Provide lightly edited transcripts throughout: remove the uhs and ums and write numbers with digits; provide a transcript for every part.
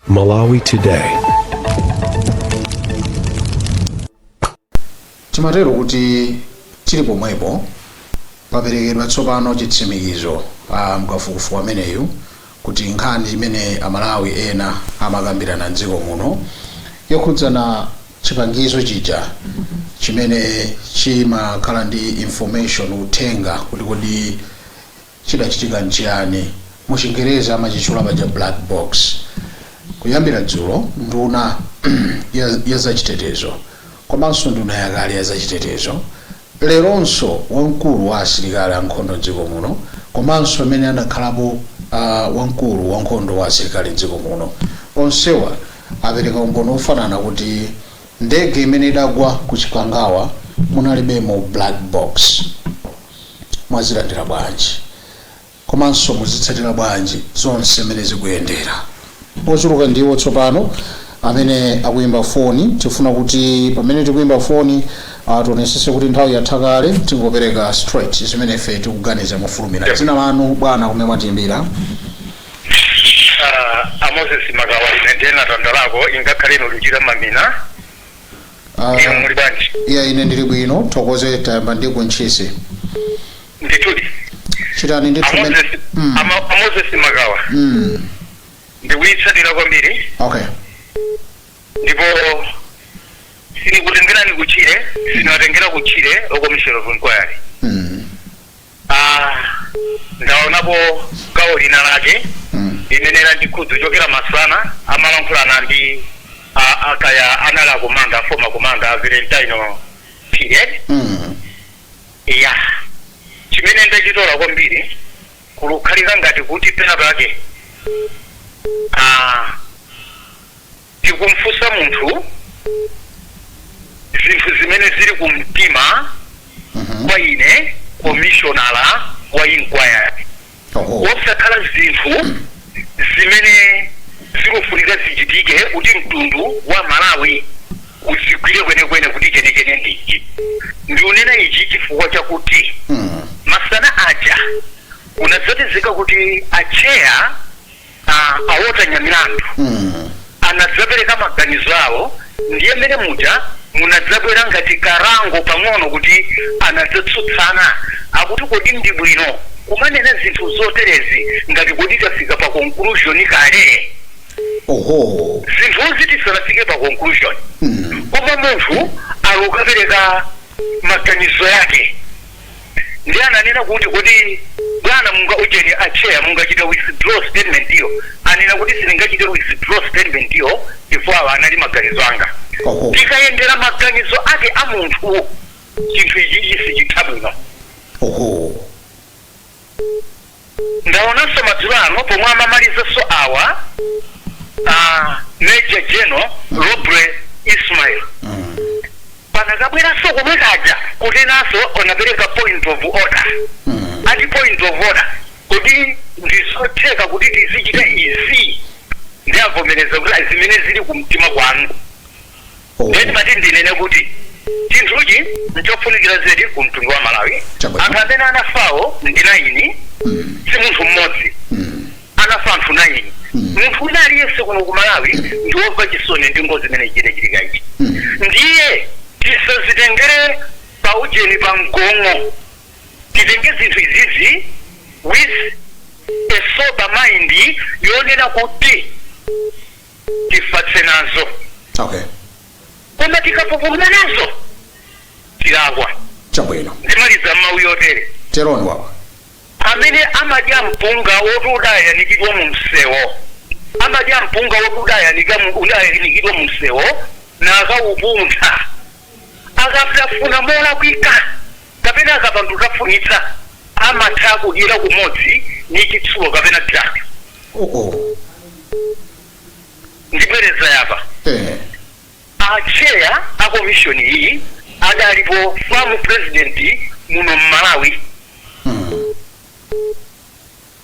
Malawi Today. Timatero kuti chili pomwepo paperekedwa tsopano chitsimikizo mkafukufuku ameneyu kuti nkhani imene amalawi ena amakambirana m'dziko muno yokhudzana chipangizo chija chimene chimakhala ndi information uthenga kuti kodi chidachitika nchiyani, mu Chingereza amachitchula paja black box. Kuyambira dzulo nduna ya zachitetezo komanso nduna yakale ya zachitetezo, leronso wamkulu wa asilikali ankhondo m'dziko muno komanso amene anakhalapo wamkulu wa nkhondo wa asilikali m'dziko muno, onsewa apereka umboni ofanana kuti ndege imene idagwa ku Chikangawa munalibemo black box. Mwazilandira bwanji komanso muzitsatira bwanji zonse zimene zikuyendera? Ochuluka ndiwo tsopano amene akuyimba foni. Tifuna kuti pamene tikuyimba foni tionetsetse kuti nthawi yatha kale, tingopereka straight zimene ife tikuganiza mofulumira. Dzina lanu bwana kumene mwatiyimbira? Moses Magawa ndena tandalako ingakhale noluchira mamina. Ino muli bwanji? Iya, ine ndili bwino, thokoze tayamba ndi kunchisi. Nditudi. Chitani ndi Moses Magawa. Ndiwitsatira kwambiri. Okay. Ndipo sinikutengera nikuchire, sinatengera kuchire okomishero funkwayali. Ndaonapo gawo lina lake limenera ndikudzu chokera masana amalankhulana ndi akaya anala komanda former commander Valentino period. Yeah. Chimene ndachitola kwambiri kulukhalira ngati kuti pena pake tikumfunsa munthu zinthu zimene zili kumtima kwa ine commissioner wa inquiry. Osakhala zinthu zimene zikufunika zichitike kuti mtundu wa Malawi uzigwire kwenekwene kuti chenechene ndichi. Ndiunena ichi chifukwa chakuti masana aja unadzapezeka kuti acheya awota nyamilandu anadzapereka maganizo awo, ndiye mmene muja munadzabwera ngati karango pang'ono kuti anadzatsutsana akuti kodi ndi bwino kumanena zinthu zoterezi ngati kodi tafika pa conclusion kale. Zinthu zisanafike pa conclusion koma munthu akukapereka maganizo yake, ndiye ananena kuti kodi bwana munga ujeni acheya mungachita withdraw statement iyo, anena kuti sindingachita withdraw statement iyo chifukwa anali maganizo anga. Tikayendera maganizo ake a munthu chinthu ichi sichitha bwino. Ndaonanso madzulo ano pomwe amamalizaso awa Major General Robre Ismail panakabweranso komwe kaja kuti naso onapereka point of order. Ati point of order kuti ndizotheka kuti tizichita izi, ndiyavomereza kuti zimene zili kumtima kwanu. Ndeti mati ndinene kuti chinthuchi nchofunikira zedi kumtundu wa Malawi. Anthu amene anafawo ndi 9, si munthu mmodzi. Anafa anthu 9. Munthu wina aliyense kuno ku Malawi ndiwomva chisoni ndi ngozi imene ichitika ichi. Ndiye tisazitengere paujeni pa mgongo, titenge zinthu izizi with a sober mind yonena kuti tifatse nazo. Koma tikapupuluma nazo tilagwa. Chabwino. Ndimaliza mawu yotere. Teroni wawa. Amene amadya mpunga wotudayanikidwa mu msewo, amadya mpunga wotudayanikidwa mu msewo nakawupuntha akafuna mola kwika kapena akapandu kafunitsa amatha kudyera kumodzi ni chitsulo kapena drug. Ndibwereza yapa. Acheya a commission iyi adalipo former president muno Malawi.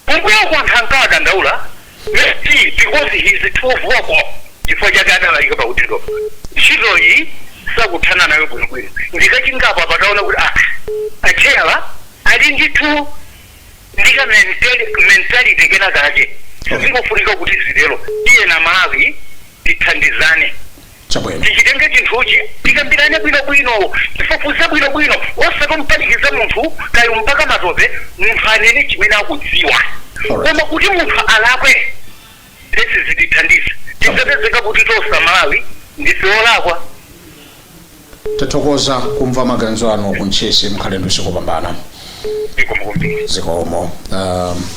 Kumbuyo kwa nthanka adandaula because he is too vocal chifukwa chake adalayika pa udindo. Ntchito iyi sakuthana nayo bwinobwino. Ndikachingapa pataona kuti acheya ali nditu ndika mentality kena kake sizingofunika kuti zilelo iye na Malawi tithandizane chabwino tichitenge chinthuchi tikambirane bwinobwino tifufuze bwinobwino osatompanikiza munthu kaya mpaka matope munthu anene chimene akudziwa koma kuti munthu alakwe lesi zitithandiza tisapezeka kuti tosa Malawi ndisiolakwa. tathokoza kumva maganizo anu kunchesi mkhalendo usikopambana zikomo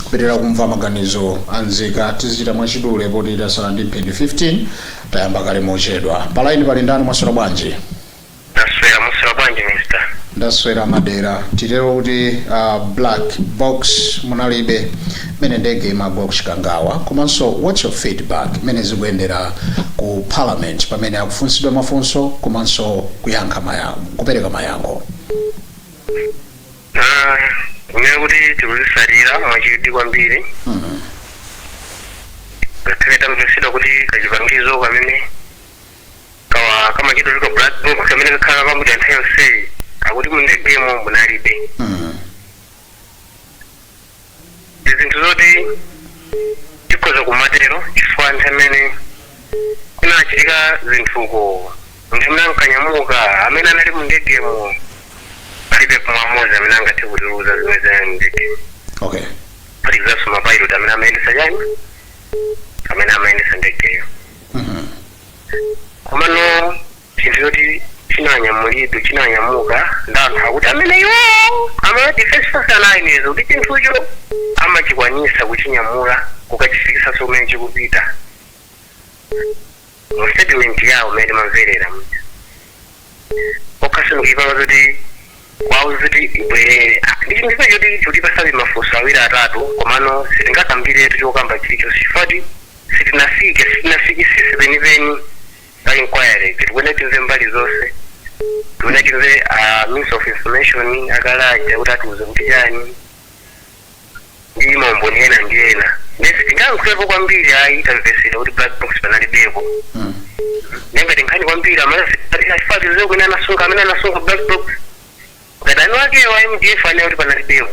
kupitirira kumva maganizo anzika tizichita mwachidule poti tasala ndi mphindi 15 tayamba kale mochedwa palaini pali ndani mwaswera bwanji? Mwaswera bwanji mister? Ndaswera madera titero kuti black box munalibe mene ndege imagwa kuchikangawa komanso what's your feedback mene zikuyendera ku parliament pamene akufunsidwa mafunso komanso kuyankha kupereka mayankho? Kumene kuti tikuzisalira mwachidwi kwambiri ngakhale tamvetsedwa kuti kachipangizo kamene kama chito chiko black box kamene kakhala pamuti anthu yonse akuti mundegemo munalibe zinthu zoti tikhoza kumatero chifukwa anthu amene kunachitika zinthuko munthu amene ankanyamuka amene anali mundegemo palibe pamwamozi amene angathe kutiluza zimene zaya mndege. Okay. Palizanso mapilot amene amayendesa chani amene amayendesa ndegeyo komano chinthu choti chinanyamulidwe chinanyamuka ndanthu akuti amene iwo ama defense force anayenezo kuti chinthucho amachikwanisa kuchinyamula kukachifikisa kumene chikupita mu statement yawo umene mamverera mja okasunukipanga zoti kwawo zoti ibwerere ndichinthu choti pasabe mafunso awiri atatu komano sitingakambiretu chokamba chilichonse chifukwa sitinafikisise penipeni pa inquiry tikuona timve mbali zonse tikuona timve means of information akalaja kuti atiuze kuti chani ndi maumboni ena ndi ena ndesi tingankhulepo kwambiri ayi tamvesera kuti black box panalibepo nenga tinkhani kwambiri amaaifatize kwene anasunga amene anasunga black box ukadani wake wa MDF ane kuti panalibepo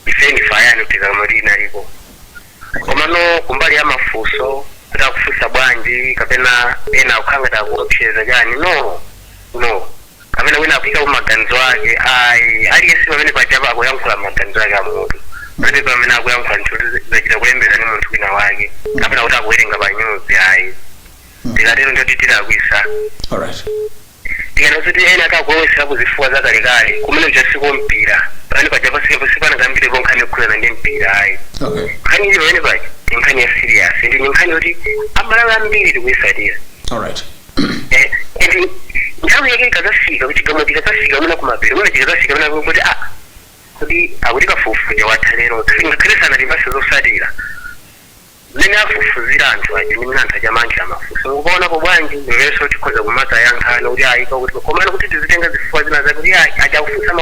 ife ndifayani kuti kamali inalipo komano kumbali ya mafunso kuti akufunsa bwanji kapena ena akukhanga takuopseza chani no kapena wina akuyika kumaganizo ake ayi aliyesi pamene pachapa akuyankhula maganizo ake amutu palibe pamene akuyankhula nthu zachita kulembeza ni munthu wina wake kapena kuti akuwerenga pa nyuzi ayi tikatero ndoti tilakwisa tikanazuti ena akakuwesera kuzifuwa zakalekale kumene uchasiko mpira pamene pachapa sipanakambire nkhani yokhulana ndi mpira ayi nkhani ili pamene pacha nkhani ya serious ndi nkhani yoti amalala ambiri tikuyisalira nthawi yake ikazafika kuti kamwe tikazafika muna kumapiri muna tikazafika muna kuti kuti akuti kafufuja watha lero ngakhale sanalipase zosalira mmene afufuzira anthu aja mmene anthu ajamankhira mafunso ngupaonapo bwanji ndivenso tikhoza kumata yankhana kuti ayika kuti komana kuti tizitenga zifuwa zina zake kuti ajakufunsa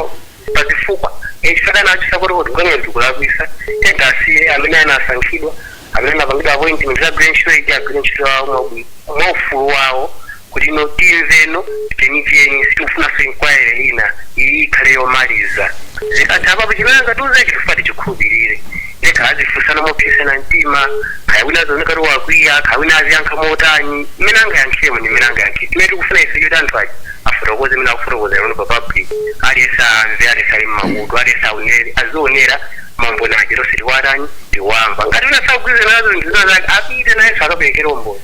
pazifukwa chifakana achisakoti kukamwe tikulakwisa tengasiye amene anasankhidwa amene anapangidwa appointment za greenshwede agwire ntchito wawo mwaufulu wawo kuti ino timveno tenivyeni sitiufunaso inquiry ina ikhale yomaliza zikatha apapo chimene ngatiuze chitufati chikhulupirire eka azifusana mophisana mtima khaya wina azioneka kuti wakwiya khaya wina aziyankha motani mmene angayankhiremo ndi mmene angayankhire timene tikufuna ife choti anthu aja afotokoze mmene akufotokoza yanono pa public aliyese amve aliyese ali mmakutu aliyese azionera maumboni aja tonse tiwatani tiwamva ngati unasakugwize nazo ndizina zake apite nayenso akaperekera umboni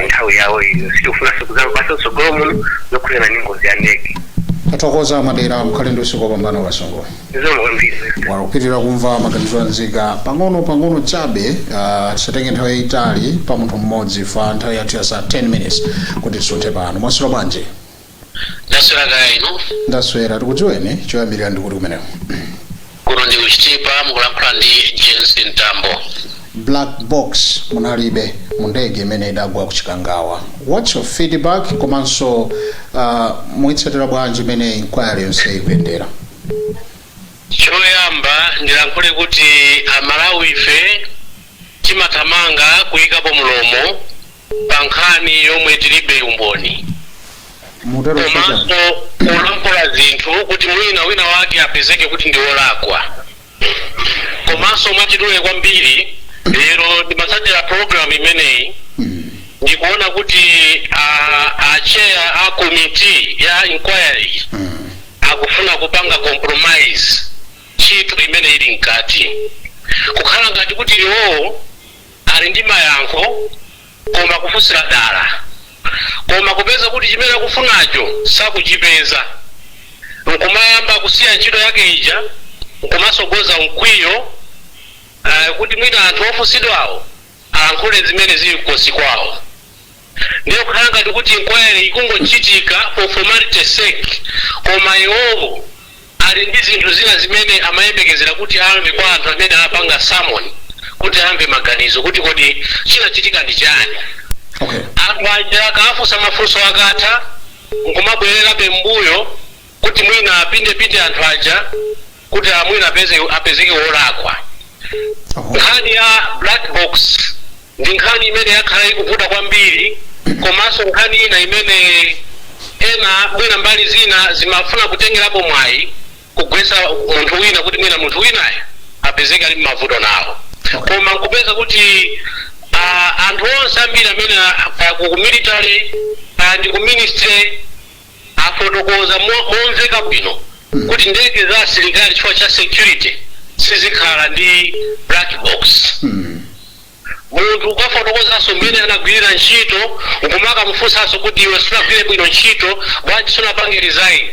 nthawi yawo iyo sitiufunanso kuzamba pasotsogolo muno zokhuzana ndi ngozi ya ndege. Tathokoza madera mkhalendo usikopambana kasongo wakupitirira kumva maganizo anzika pang'ono chabe tisatenge nthawi yayitali pa munthu mmodzi fa nthawi yathu ya sa 10 minutes kuti tisunthe pano mwaswera bwanji? Ndaswera kaya inu? Ndaswera tikudziweni choyambirira ndi kuti kumeneko kuno ndi kuchitipa mukulankhula ndi James Ntambo. Black box munalibe mundege imene idagwa kuchikangawa. What's your feedback komanso muitsatira bwanji imene inquiry yonse ikuyendera? Choyamba ndilankhule kuti Amalawi ife timathamanga kuyikapo mulomo pa nkhani yomwe tilibe umboni komanso kulankhula zinthu kuti wina wake apezeke kuti ndi wolakwa komanso mwachidule kwambiri lero ndimasatira program imeneyi ndikuona kuti chair a committee ya inquiry akufuna kupanga compromise ntchito imene ili mkati kukhala ngati kuti iwo ali ndi mayankho koma kufunsira dala koma kupeza kuti chimene akufunacho sakuchipeza nkumayamba kusiya ntchito yake ija nkumasogoza mkwiyo kuti mwina anthu ofunsidwawo alankhule zimene zili kukosi kwawo ndiyo kukhala ngati kuti inquiry ikungochitika for formality sake koma iwowo ali ndi zinthu zina zimene amayembekezera kuti amve kwa anthu amene apanga summon kuti amve maganizo kuti kodi chinachitika ndi chani. Anthu aja akafunsa mafunso akatha nkumabwererabe mbuyo kuti mwina apindepinde anthu aja kuti mwina apezeke wolakwa. Nkhani ya black box ndi nkhani imene yakhala ikuvuta kwambiri komanso nkhani ina imene ena mwina mbali zina zimafuna kutengerapo mwayi kugwetsa munthu wina kuti mwina munthu winayo apezeke ali m'mavuto nawo koma nkupeza kuti anthu onse ambiri amene ku military ndi ku ministry afotokoza momveka bwino kuti ndege za asilikali chifukwa cha security sizikhala ndi black box. Munthu ukafotokozanso mmene anagwirira ntchito nkumaka mufunsanso kuti iwe sunagwire bwino ntchito bwanji sunapange resign.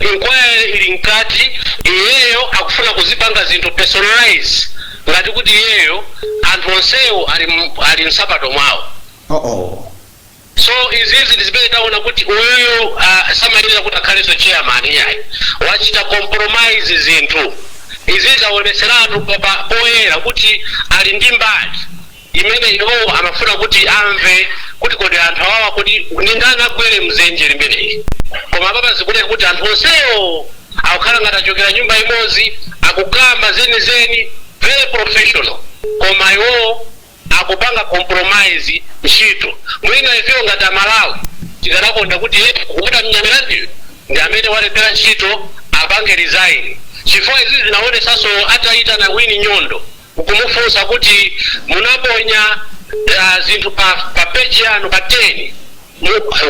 Inquiry ili mkati iyeyo akufuna kuzipanga zinthu personalize ngati kuti iyeyo anthu onsewo ali msapato mwawo. So izizi zimene taona kuti uyoyo samalira kuti akhalenso chairman yayi wachita compromise zinthu izi zaoneseratu poyera kuti ali ndi mbali imene iwo amafuna kuti amve kuti kodi anthu awawa kuti ndani agwere mzenje limeneyi koma papa zikune kuti anthu onsewo akukhala ngati achokera nyumba imodzi akukamba zenizeni very professional koma iwo akupanga compromise ntchito mwina ifeyo ngati Amalawi tikanakonda kuti kukuta mnyamiradiyo ndi amene walepera ntchito apange resign chifukwa izi zinaonesanso ataita na Winnie Nyondo ukumufunsa kuti munaponya zinthu pa page yanu pa 10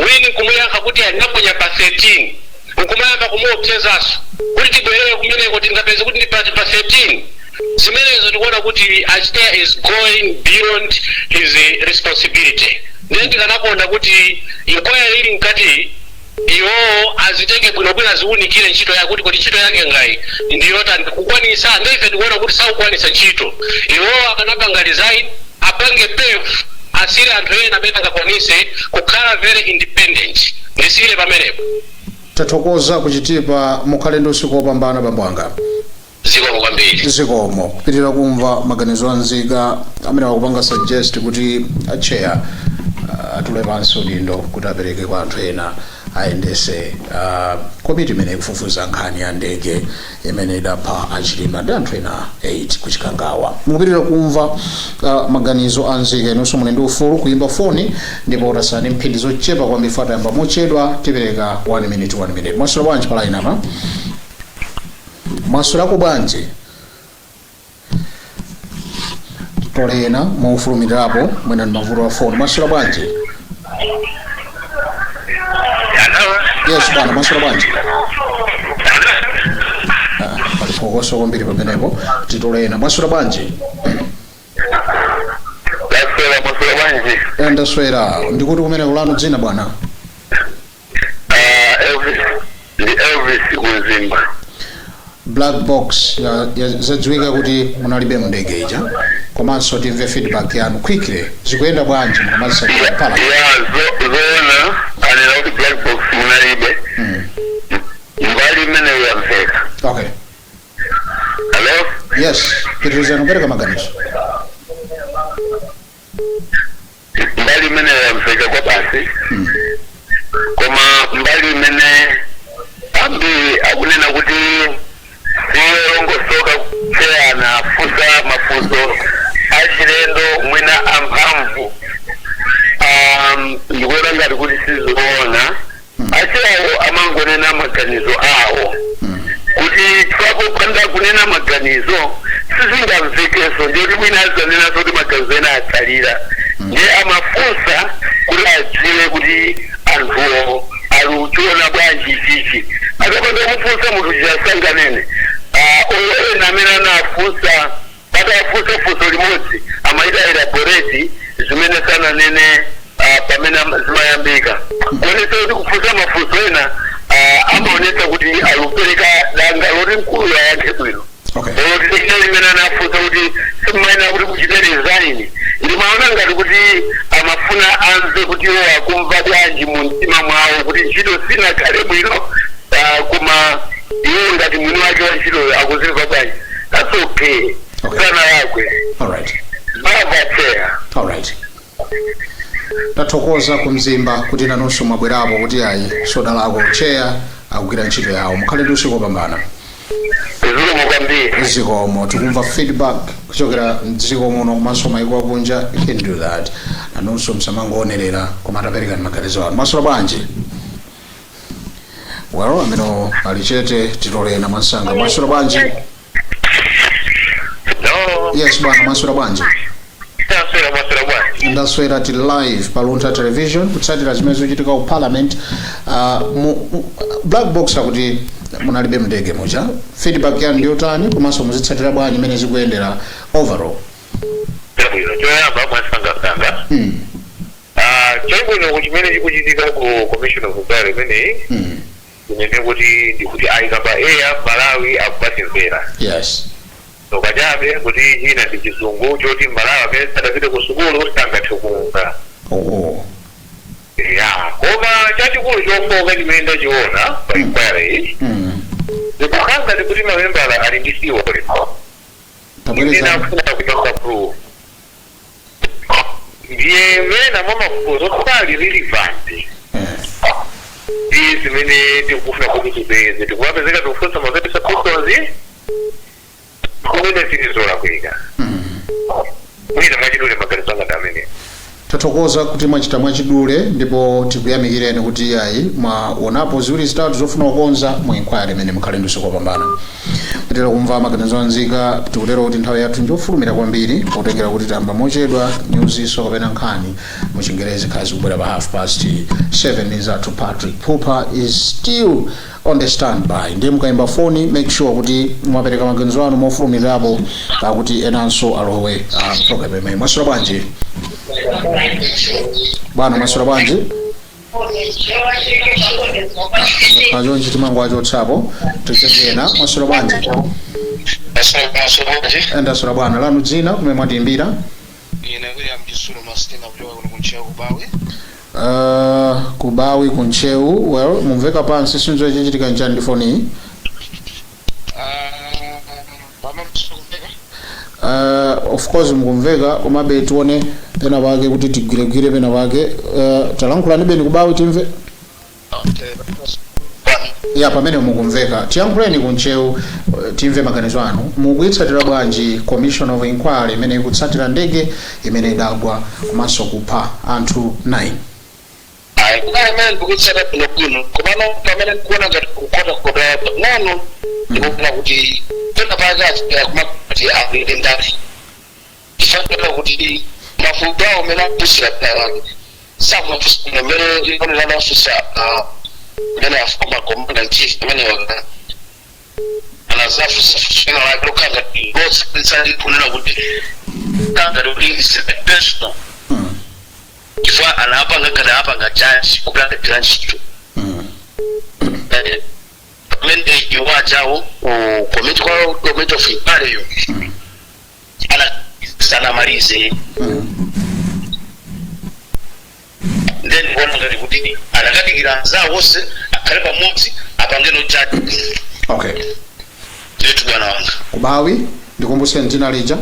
Winnie kumuyankha kuti anaponya pa 13 ukumayamba kumuopsezaso kuti tibwerere kumeneko tingapeze kuti ndi pa 13 zimenezo tikuona kuti Achair is going beyond his responsibility ndiye tikanakonda kuti inquiry ili mkati iwo azitenge bwinobwino aziunikire ntchito yake kuti kodi ntchito yake ngayi ndiyota kukwanisa ndife tikuona kuti sakukwanisa ntchito iwo akanapanga resign apange pef asire anthu ena amene angakwanise kukhala very independent ndisire pamenepo. Tathokoza kuchitipa mukhale ndi usiku wopambana bambo anga. Zikomo kwambiri. Zikomo kupitirira kumva maganizo anzika amene akupanga suggest kuti Achair atule pansi udindo kuti apereke kwa anthu ena aendese komiti imene ikufufuza nkhani ya ndege imene idapha Achilima ndi anthu ena 8 kuchikangawa. Mukupitirira kumva maganizo anzika inonso muli ndi ufulu kuimba foni ndipo utasani mphindi zochepa kwa mifata yamba mochedwa tipereka 1 minute. Mwasula bwanji pala inama? Mwasula ku bwanji? Tolena mufulumirapo mwena mavuto wa foni. Mwasula bwanji? Yes bwana, mwasula bwanji? Palipokoso kwambiri pamenepo titolena. Mwasula bwanji? Mwasula bwanji? Ndaswera. Ndikuti kumene kulano dzina bwana? Elvis Kuzimba. Black box zadziwika kuti munalibe ndege ija komanso timve feedback yanu quickly zikuyenda bwanji mukamaliza pala zona anena kuti black box munalibe mbali imene yamveka. Okay. Hello? Yes, pitirizani kupereka maganizo. Mbali imene yamveka kwa basi koma mbali imene ambi akunena kuti longosoka kucheyana fusa mafunso achilendo mwina amphamvu ndikuona ngati kuti sizoona achawo amangonena maganizo awo kuti twapo panda kunena maganizo sizingamvekenso ndiyoti mwina azanena amalira ndiye amafunsa kuti adziwe kuti anthuwo aluchiona bwanji chichi akapanda kumufunsa munthu chisasanganene oyena amene anafunsa atafunsa funso limodzi amaita elaborate zimene sananene pamene zimayambika kuonesa kuti kufunsa mafunso ena amaonesa kuti alupereka danga loti mkulu yayankhe bwino loti limene anafunsa kuti simumayenera kuti kuchita resign ndimaona ngati kuti amafuna amve kuti iwo akumva bwanji mu mtima mwawo kuti ntchito sinakhale bwino koma iwo ngati mwini wake wa ntchito akuzimva bwanji. That's okay. Sana yakwe. Alright. Bavatsea. Alright. Tathokoza kumzimba kuti nanonso mwabwerapo kuti ayi soda lako cheya akugwira ntchito yawo mukhale usiku opambana. Zikomo tikumva feedback kuchokera mdziko muno komanso mayiko akunja. You can do that. Nanonso msamangoonerera koma atapereka maganizo anu. Masula bwanji? Well, ameno alichete titolena Masanga. Masula bwanji? No. Yes, bwana Masula bwanji? Masula bwanji. Ndaswera ti live pa Lunta Television kutsatira zimene zikuchitika ku Parliament. Black box akuti munalibe mndege moja. Feedback yanu ndiyo tani komanso muzitsatira bwanji imene zikuyendera overall. Choyamba Masanga. Chobwino kuti chimene chikuchitika ku Commission of Inquiry imene kunene kuti ndikuti ayikamba Malawi akupatimvera. Yes. So kajabe kuti china ndi chizungu choti Malawi amene sadapite ku sukulu sangathe kuunga. Koma chachikulu chofoka chimene ndachiona pa inquiry ndikukanga ndikuti mamembala ali ndi siwo limo ine akufuna kuchoka proof ndiye mena mamafuzo kukali relevant zimene tikufuna kuti tibeze tikuwapezeka tikufunsa mapesa questions kumene tilizola kuika mwina mwachidule maganizo anga tamene. Tathokoza kuti mwachita mwachidule ndipo tikuyamikireni kuti ayi mwaonapo ziwiri zitatu zofuna kukonza mu inquiry imene mukhale ndi usiku opambana. Kutera kumva maganizo anzika tikutero kuti nthawi yathu njofulumira kwambiri potengera kuti tamba mochedwa news iso kapena nkhani mu Chingerezi khazi kubwera pa 7:30 izathu. Patrick Pupa is still on the standby. Ndiye mukayimba foni make sure kuti mwapereka maganizo anu mofulumirapo kuti enanso alowe program imene. Masula bwanji? Bwana Masula bwanji? Ajonji timango ajo tsapo tikena. Masula bwanji? Ndasula bwana lanu dzina kumene mwatiimbira? Ine William Jisulo Mastina kuchoka kuno kunchewu Kubawi. Kubawi kunchewu. Well, mumveka pansi sinzo chichitika njani ndi foni iyi? Of course mkumveka komabe tione pena pake kuti tigwiregwire pena pake. Talankhula nibeni Kubawi timve? Ya pamene mukumveka tiyankhuleni kunchewu timve maganizo anu. Mukuyitsatira bwanji Commission of Inquiry imene ikutsatira ndege imene idagwa komanso kupha anthu 9? Kuna imene ndikutsatira bwino komano pamene ndikuona ngati kukota ng'ono ndikuona kuti pena pake kumati akuite ndani ifanira kuti mafundo awo amene akupusira pawake sakumapusira mmene ikonera nafusa mmene afuma komanda chief amene waka anazafusa fushina lake lokanga boss pensali kunena kuti kanga kuti personal kifua anapanga kana apanga judge kupanga transition mende yuwajawo committee of inquiry yo ana sana malize then bona ngati kuti anakatikira zawo wose akhale pamodzi apangeno judge. Okay. Letu bwana wanga. Kubawi ndikumbushe ntina lija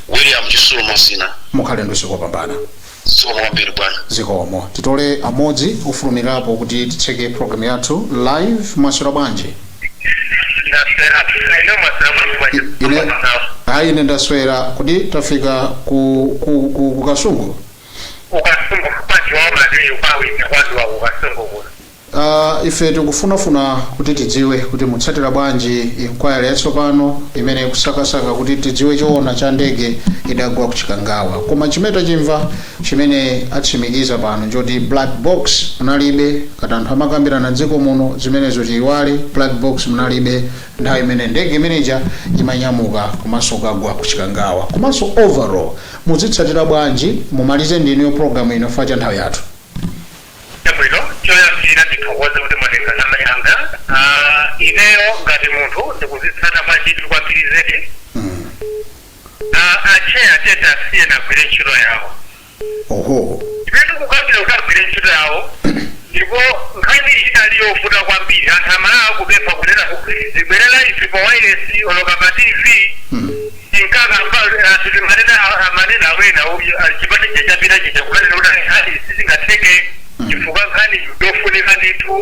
William Jisulo Masina. mukhale ndi usiku opambana. Mwambiri bwana. Zikomo titole amodzi ufulumirapo kuti titseke program yathu live. Masula bwanji? Ine ndaswera kuti tafika ku Kasungu. ife tikufunafuna kuti tidziwe kuti mutsatira bwanji inquiry yatsopano imene kusakasaka kuti tidziwe choona cha ndege idagwa kuchikangawa. Koma chimene chimva chimene atsimikiza pano njoti black box munalibe, kati anthu amakambirana dziko muno zimenezo chiyiwale, black box munalibe nthawi imene ndege imeneja imanyamuka komanso kagwa kuchikangawa. Komanso overall muzitsatira bwanji, mumalize ndiniyo program inofa cha nthawi yathu. choyambira ndithokoze kuti mwatenga namba yanga ineyo ngati munthu ndikuzitsata machiti kwambirizedi acheya teta asiye nagwire ntchito yawo. Oho. Ipetu kukambira kuti agwire ntchito yawo ndipo nkhani itali yovuta kwambiri anthu amalawa kupempha kunena zibwerera izi pa wairesi oloka pa TV inkakamba amanena awena chipati chachapita chicha kukanena kuti nkhani sizingatheke chifukwa nkhani yofunika ndithu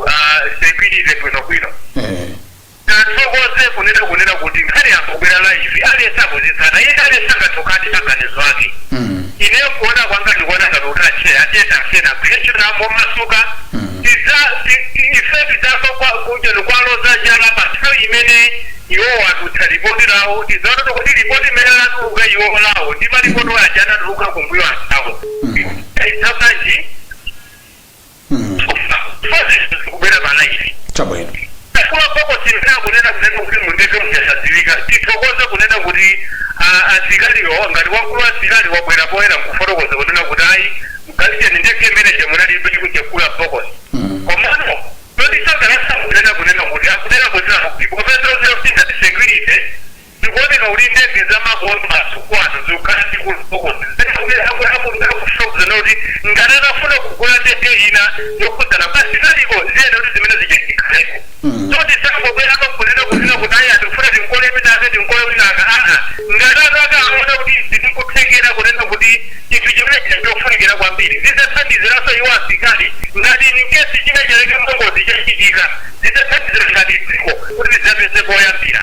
security bwinobwino. Tatsokoze kunena kuti nkhani yakubwera live aliyense akuzitsata iye aliyense angathokati maganizo ake. Ineyo kuona kwanga ndikuona ngati kuti acheya ateta asena gwire ntchito yawo masuka ife tidzamva kwaloza chala pa nthawi imene iwo watutsa ripoti lawo tidzaona kuti ripoti imene latuluka iwo lawo ndi malipoti aja anatuluka kumbuyo anzawo. Itsakanji kubera malaivi chabwino kuba bokosi kunena kuti mundeke mujasazivika tithokoze kunena kuti asikaliwo ngati wakulu asikali wabwera poera kufotokoza kunena kuti ayi mgalicheni ndeke manager munalibe chikuchekula bokosi komano totisakalasa kunena kuti akunena kuti kupezerozerofika security ndikuoneka kuti ndege zamakono masukwano zikukhala ndikubokosi akusokuza kuti ngati atafuna kugula ndege ina yokudzana pasikaliko ziyene kuti zimene zichaikaleko totisangobwerako kunena kuti ayi atifuna tinkole minaka ngati atakaona kuti zitikuthekera kunena kuti chinthu chimene chitofunikira kwambiri zizathandiziraso iwo asikali ngati nkesi chinechereke mbongozi chachitika zizathandizira ngati dziko kuti zizapeze poyambira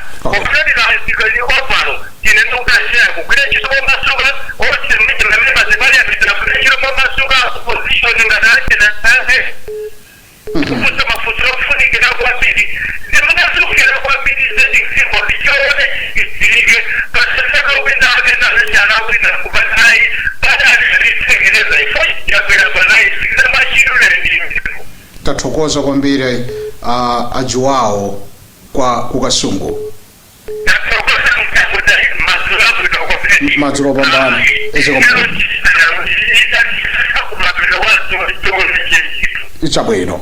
opano tine ndikutashaya kugwira ntchito momasuka osememba zepaliapitira kugwira ntchito momasuka opposition ngati achena kufusa mafuso ofunikira kwambiri zimunasukira kwambiri zediziko lichaone izilike paseseka wina akenazechana wina kubanayi badali alitegereza ifo yakwera banayi sikiza machirule ndimi. Tathokoza kwambiri ajuwawo kwa kukasungu. Madzulo pambana ichabwino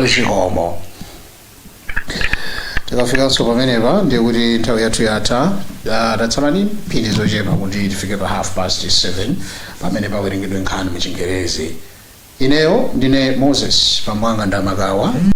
zikomo tikafikanso pamenepa ndiye kuti nthawi yathu yatha. Tatsalani mphindi zochepa kuti tifike pa 7:30 pamene pawerengedwe nkhani mu Chingerezi. Ineyo ndine Moses Pamwanga Ndamakawa.